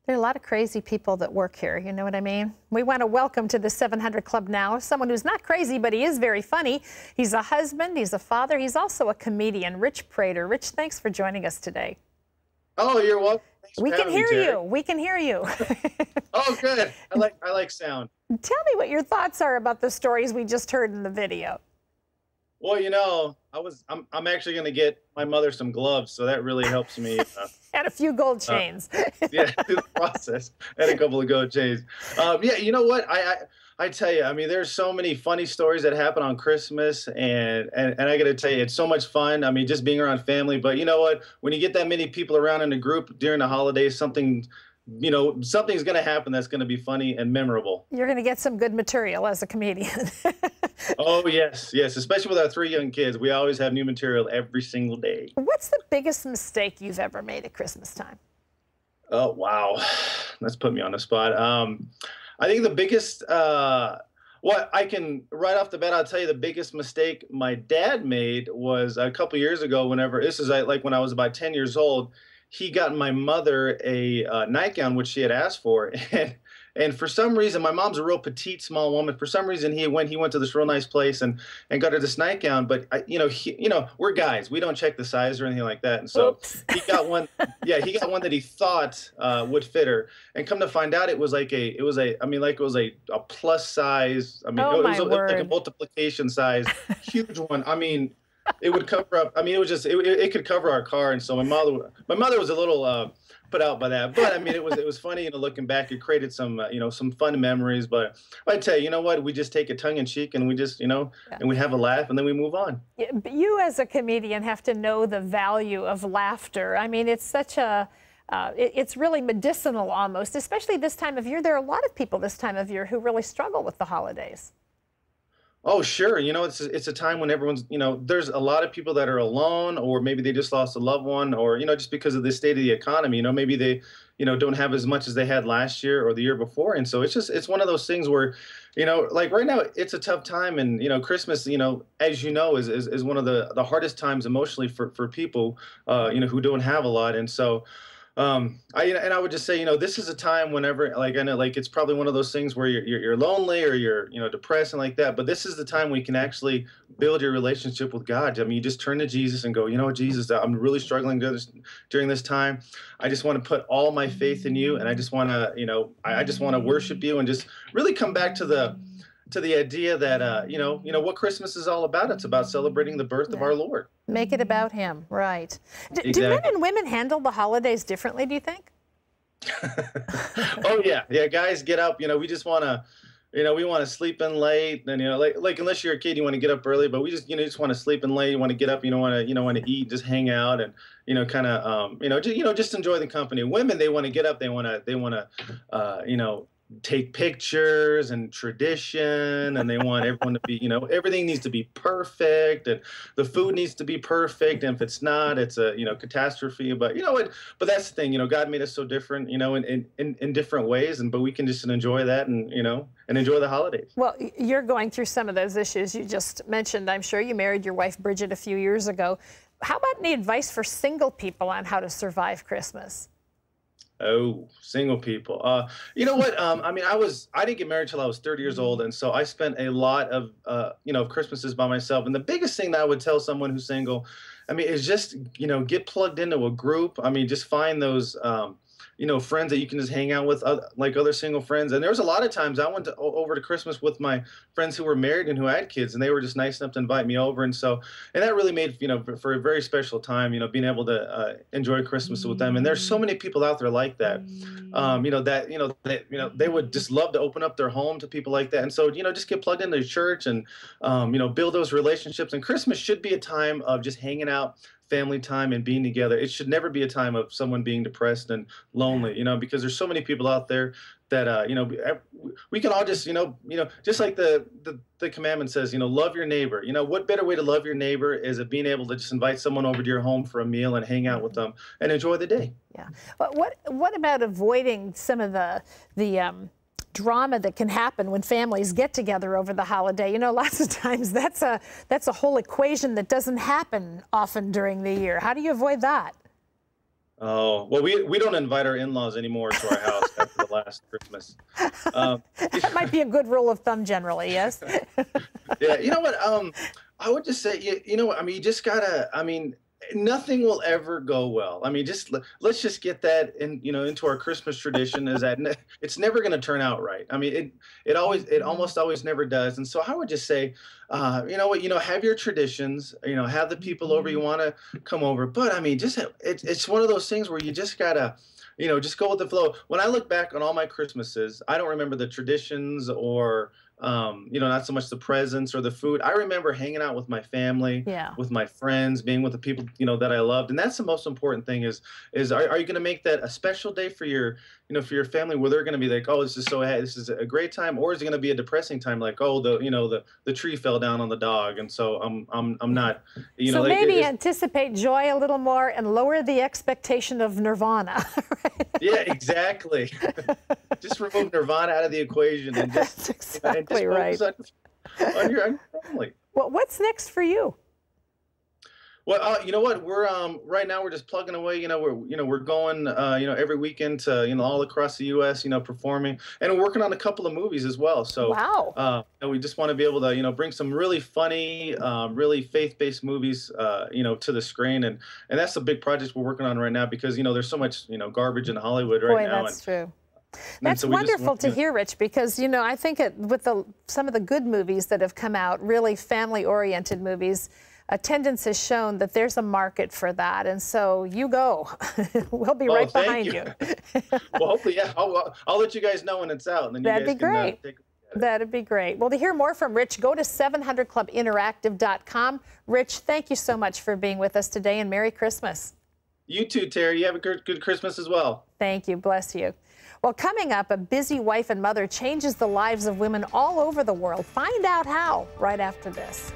There are a lot of crazy people that work here, you know what I mean? We want to welcome to the 700 Club now someone who's not crazy, but he is very funny. He's a husband, he's a father, he's also a comedian, Rich Prater. Rich, thanks for joining us today. Oh, you're welcome. We can hear you. We can hear you. Oh, good. I like sound. Tell me what your thoughts are about the stories we just heard in the video. Well, you know, I'm actually going to get my mother some gloves, so that really helps me. And a few gold chains. Yeah, through the process, and a couple of gold chains. Yeah, you know what? I tell you, I mean, there's so many funny stories that happen on Christmas, and I got to tell you, it's so much fun. I mean, just being around family. But you know what? When you get that many people around in a group during the holidays, something's going to happen that's going to be funny and memorable. You're going to get some good material as a comedian. Oh, yes, yes, especially with our 3 young kids. We always have new material every single day. What's the biggest mistake you've ever made at Christmas time? Oh, wow. That's put me on the spot. I think the biggest, what I can, right off the bat, I'll tell you the biggest mistake my dad made was a couple years ago, this is like when I was about 10 years old. He got my mother a nightgown, which she had asked for. And for some reason, my mom's a real petite, small woman. For some reason, he went to this real nice place and got her this nightgown. But we're guys. We don't check the size or anything like that. And so he got one. Yeah, he got one that he thought would fit her. And come to find out, it was a plus size. I mean, oh, it was like a word. multiplication size, huge one. I mean, it would cover up. I mean, it could cover our car. And so my mother was a little put out by that, but I mean, it was funny, looking back, it created some some fun memories. But I tell you, you know what, we just take it tongue in cheek, and we just and we have a laugh, and then we move on. Yeah, but you as a comedian have to know the value of laughter. I mean, it's such a it's really medicinal almost, especially this time of year. There are a lot of people this time of year who really struggle with the holidays. Oh, sure. It's a time when everyone's, there's a lot of people that are alone, or maybe they just lost a loved one, or, just because of the state of the economy, maybe they, don't have as much as they had last year or the year before. And so it's one of those things where, like right now, it's a tough time. And, Christmas, as you know, is one of the hardest times emotionally for people, who don't have a lot. And so, I would just say, this is a time whenever, I know, it's probably one of those things where you're lonely or you're, depressed and like that. But this is the time when you can actually build your relationship with God. I mean, you just turn to Jesus and go, Jesus, I'm really struggling during this time. I just want to put all my faith in you, and I just want to, I just want to worship you and just really come back to the idea that, what Christmas is all about. It's about celebrating the birth of our Lord. Make it about him, right. Exactly. Do men and women handle the holidays differently, do you think? Oh, yeah. Yeah, guys get up, we just want to, we want to sleep in late. And, like unless you're a kid, you want to get up early, but we just, just want to sleep in late. You want to get up, you don't want to eat, just hang out and, kind of, just enjoy the company. Women, they want to get up, they want to, take pictures and tradition, and they want everyone to be, everything needs to be perfect, and the food needs to be perfect, and if it's not, it's a catastrophe. But but that's the thing, God made us so different, in different ways, but we can just enjoy that and and enjoy the holidays. Well, you're going through some of those issues you just mentioned. I'm sure you married your wife Bridget a few years ago. How about any advice for single people on how to survive Christmas? Oh, single people. You know what? I mean, I didn't get married till I was 30 years old. And so I spent a lot of, Christmases by myself. And the biggest thing that I would tell someone who's single, I mean, is just, get plugged into a group. I mean, just find those, friends that you can just hang out with, like other single friends. And there was a lot of times I went over to Christmas with my friends who were married and who had kids, and they were just nice enough to invite me over. And that really made, for a very special time, being able to enjoy Christmas with them. And there's so many people out there like that, they would just love to open up their home to people like that. And so, just get plugged into the church and, build those relationships. And Christmas should be a time of just hanging out, family time, and being together. It should never be a time of someone being depressed and lonely, because there's so many people out there that, we can all just, just like the commandment says, love your neighbor. What better way to love your neighbor is being able to just invite someone over to your home for a meal and hang out with them and enjoy the day. Yeah. But what about avoiding some of the drama that can happen when families get together over the holiday? Lots of times that's a whole equation that doesn't happen often during the year. How do you avoid that? Oh, well, we don't invite our in-laws anymore to our house after the last Christmas. Um, That might be a good rule of thumb generally, yes? yeah, you know what? I would just say, you know what? I mean, you just gotta. I mean, nothing will ever go well. I mean, let's just get that in, into our Christmas tradition. Is that it's never going to turn out right. I mean, it almost always never does. And so I would just say, you know what? Have your traditions. Have the people over you want to come over. But I mean, it's one of those things where you just gotta. Just go with the flow. When I look back on all my Christmases, I don't remember the traditions or not so much the presents or the food. I remember hanging out with my family, Yeah. with my friends, being with the people, that I loved. And that's the most important thing is are you going to make that a special day for for your family where they're going to be like, oh, this is a great time, or is it going to be a depressing time like, oh, the tree fell down on the dog, and so I'm not, So maybe anticipate joy a little more and lower the expectation of nirvana. Right? Yeah, exactly. Just remove nirvana out of the equation and That's exactly right. focus on your family. Well, what's next for you? Well, you know what? We're right now we're just plugging away. We're going every weekend to all across the U.S. Performing, and we're working on a couple of movies as well. So Wow. we just want to be able to bring some really funny, really faith-based movies to the screen, and that's a big project we're working on right now because there's so much garbage in Hollywood right now. Boy, that's true. And That's so we just wonderful want to hear, Rich, because, I think with some of the good movies that have come out, really family-oriented movies, attendance has shown that there's a market for that. And so you go. We'll be right behind you. Well, hopefully, yeah. I'll let you guys know when it's out. And then That'd you be guys great. can take a look at it. That'd be great. Well, to hear more from Rich, go to 700clubinteractive.com. Rich, thank you so much for being with us today, and Merry Christmas. You too, Terry. You have a good Christmas as well. Thank you. Bless you. Well, coming up, a busy wife and mother changes the lives of women all over the world. Find out how right after this.